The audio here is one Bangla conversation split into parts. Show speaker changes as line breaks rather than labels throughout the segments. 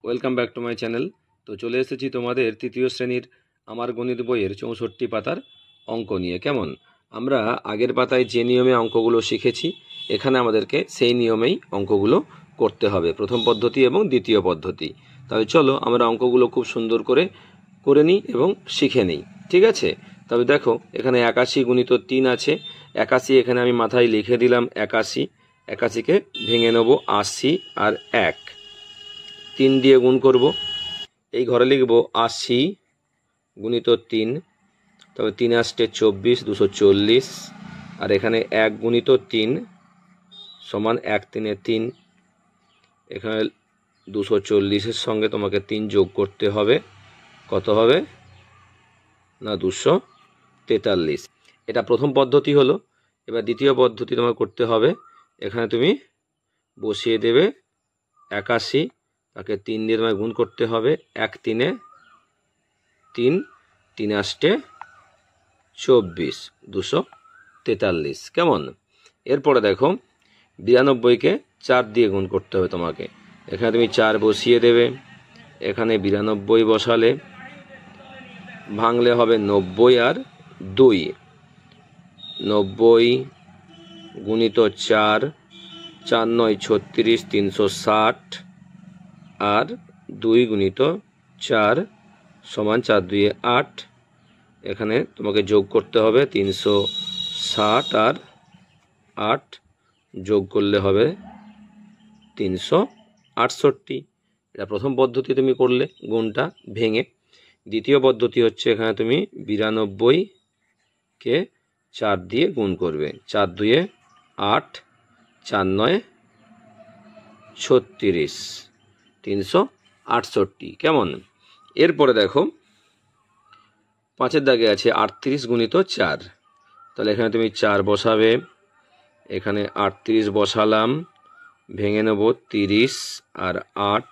Welcome back to my channel. তো চলে এসেছি তোমাদের তৃতীয় শ্রেণীর আমার গণিত বইয়ের 64 পাতার অঙ্ক নিয়ে। কেমন আমরা আগের পাতায় যে নিয়মে অঙ্কগুলো শিখেছি, এখানে আমাদেরকে সেই নিয়মেই অঙ্কগুলো করতে হবে, প্রথম পদ্ধতি এবং দ্বিতীয় পদ্ধতি। তাহলে চলো আমরা অঙ্কগুলো খুব সুন্দর করে নিই এবং শিখে নিই, ঠিক আছে? তবে দেখো, এখানে 81 গুণিত 3 আছে। 81 এখানে আমি মাথায় লিখে দিলাম 81। 81কে ভেঙে নেব 80 আর 1, 3 দিয়ে গুণ করব। এই ঘরে লিখব 80 গুণিত 3, তবে 3 আসতে 24, 240। আর এখানে 1 গুণিত 3 সমান 1 3 3। এখানে 240-এর সঙ্গে তোমাকে 3 যোগ করতে হবে। কত হবে না 243। এটা প্রথম পদ্ধতি হলো। এবার দ্বিতীয় পদ্ধতি তোমার করতে হবে। এখানে তুমি বসিয়ে দেবে 81, তাকে 3 দিয়ে তোমায় গুণ করতে হবে। 1 3 3, 3 আসতে 24, 243। কেমন? এরপরে দেখো, 92কে 4 দিয়ে গুণ করতে হবে তোমাকে। এখানে তুমি 4 বসিয়ে দেবে। এখানে 92 বসালে ভাঙলে হবে 90 আর 2। 90 গুণিত 4, 4 9 36, 360। আর 2 গুণিত 4 সমান 4 2 8। এখানে তোমাকে যোগ করতে হবে 360 আর 8 যোগ করলে হবে 368। এটা প্রথম পদ্ধতি তুমি করলে গুণটা ভেঙে। দ্বিতীয় পদ্ধতি হচ্ছে, এখানে তুমি 92কে 4 দিয়ে গুণ করবে। 4 2 8, 4 9 36, 368। কেমন? এরপরে দেখো, 5-এর দাগে আছে 38 গুণিত 4। তাহলে এখানে তুমি 4 বসাবে। এখানে 38 বসালাম, ভেঙে নেব 30 আর 8।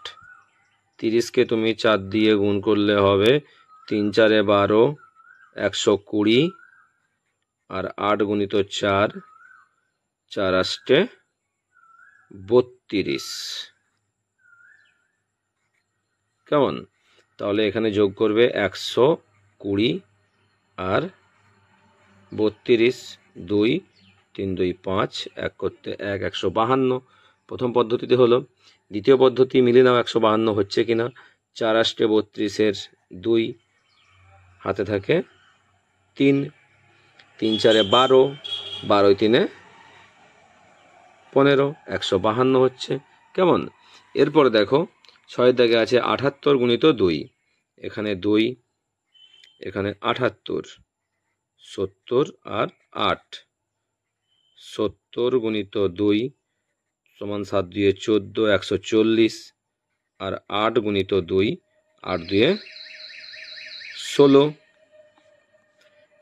30কে তুমি 4 দিয়ে গুণ করলে হবে 3 4 12, 120। আর 8 গুণিত 4, 4 আসতে 32। কেমন? তাহলে এখানে যোগ করবে 120 আর 32, 2 3 2 5, 1 করতে 1, 152। প্রথম পদ্ধতিতে হলো। দ্বিতীয় পদ্ধতি মিলে নাও 152 হচ্ছে কিনা। 4 আসতে 32-এর 2, হাতে থাকে 3, 3 4 12, 12 3 15, 152 হচ্ছে। কেমন? এরপরে দেখো, 6-এর দাগে আছে 78 গুণিত 2। এখানে 2, এখানে 78, 70 আর 8। 70 গুণিত 2 সমান 7 2 14, 140। আর 8 গুণিত 2, 8 2 16।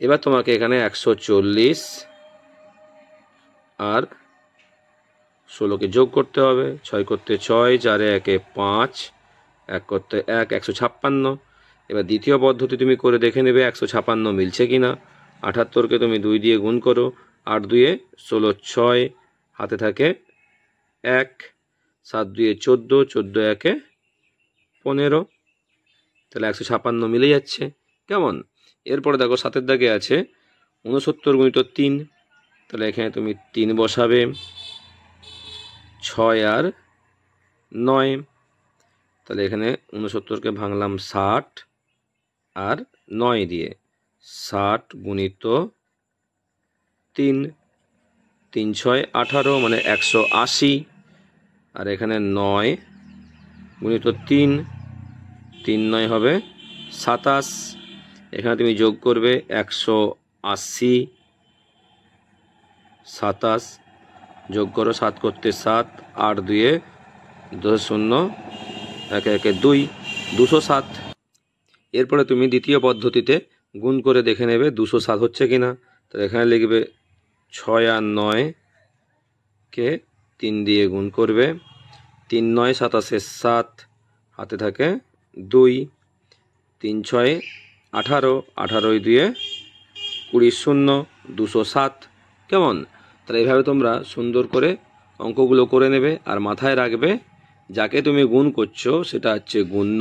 এবার তোমাকে এখানে 140 আর 16কে যোগ করতে হবে। 6 করতে 6, 4 1 5, 1 করতে 1, 156। এবার দ্বিতীয় পদ্ধতি তুমি করে দেখে নেবে 156 মিলছে কিনা। 78কে তুমি 2 দিয়ে গুণ করো। 8 2 16, 6, হাতে থাকে 1, 7 2 14, 14 1 15। তাহলে 156 মিলে যাচ্ছে। কেমন? এরপরে দেখো, 7-এর দাগে আছে 69 গুণিত 3। তাহলে এখানে তুমি 3 বসাবে। 6 আর 9। তাহলে এখানে 69কে ভাঙলাম 60 আর 9 দিয়ে। 60 গুণিত 3, 3 6 18, মানে 180। আর এখানে 9 গুণিত 3, 3 9 হবে 27। এখানে তুমি যোগ করবে 180, 27 যোগ করো। 7 করতে 7, 8 2 10 0 1 1 2, 207। এরপরে তুমি দ্বিতীয় পদ্ধতিতে গুণ করে দেখে নেবে 207 হচ্ছে কিনা। তো এখানে লিখবে 6 আর 9কে 3 দিয়ে গুণ করবে। 3 9 27 7, হাতে থাকে 2, 3 6 18, 18 2 20 0, 207। কেমন? তাহলে এইভাবে তোমরা সুন্দর করে অঙ্কগুলো করে নেবে। আর মাথায় রাখবে যাকে তুমি গুণ করছো সেটা হচ্ছে গুণ্য,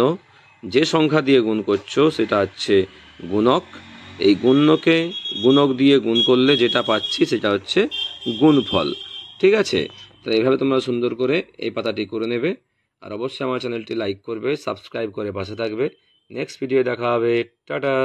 যে সংখ্যা দিয়ে গুণ করছো সেটা হচ্ছে গুণক। এই গুণ্যকে গুণক দিয়ে গুণ করলে যেটা পাচ্ছি সেটা হচ্ছে গুণফল। ঠিক আছে, তো এইভাবে তোমরা সুন্দর করে এই পাতাটি করে নেবে। আর অবশ্যই আমার চ্যানেলটি লাইক করবে, সাবস্ক্রাইব করে পাশে থাকবে। নেক্সট ভিডিও দেখা হবে। টাটা।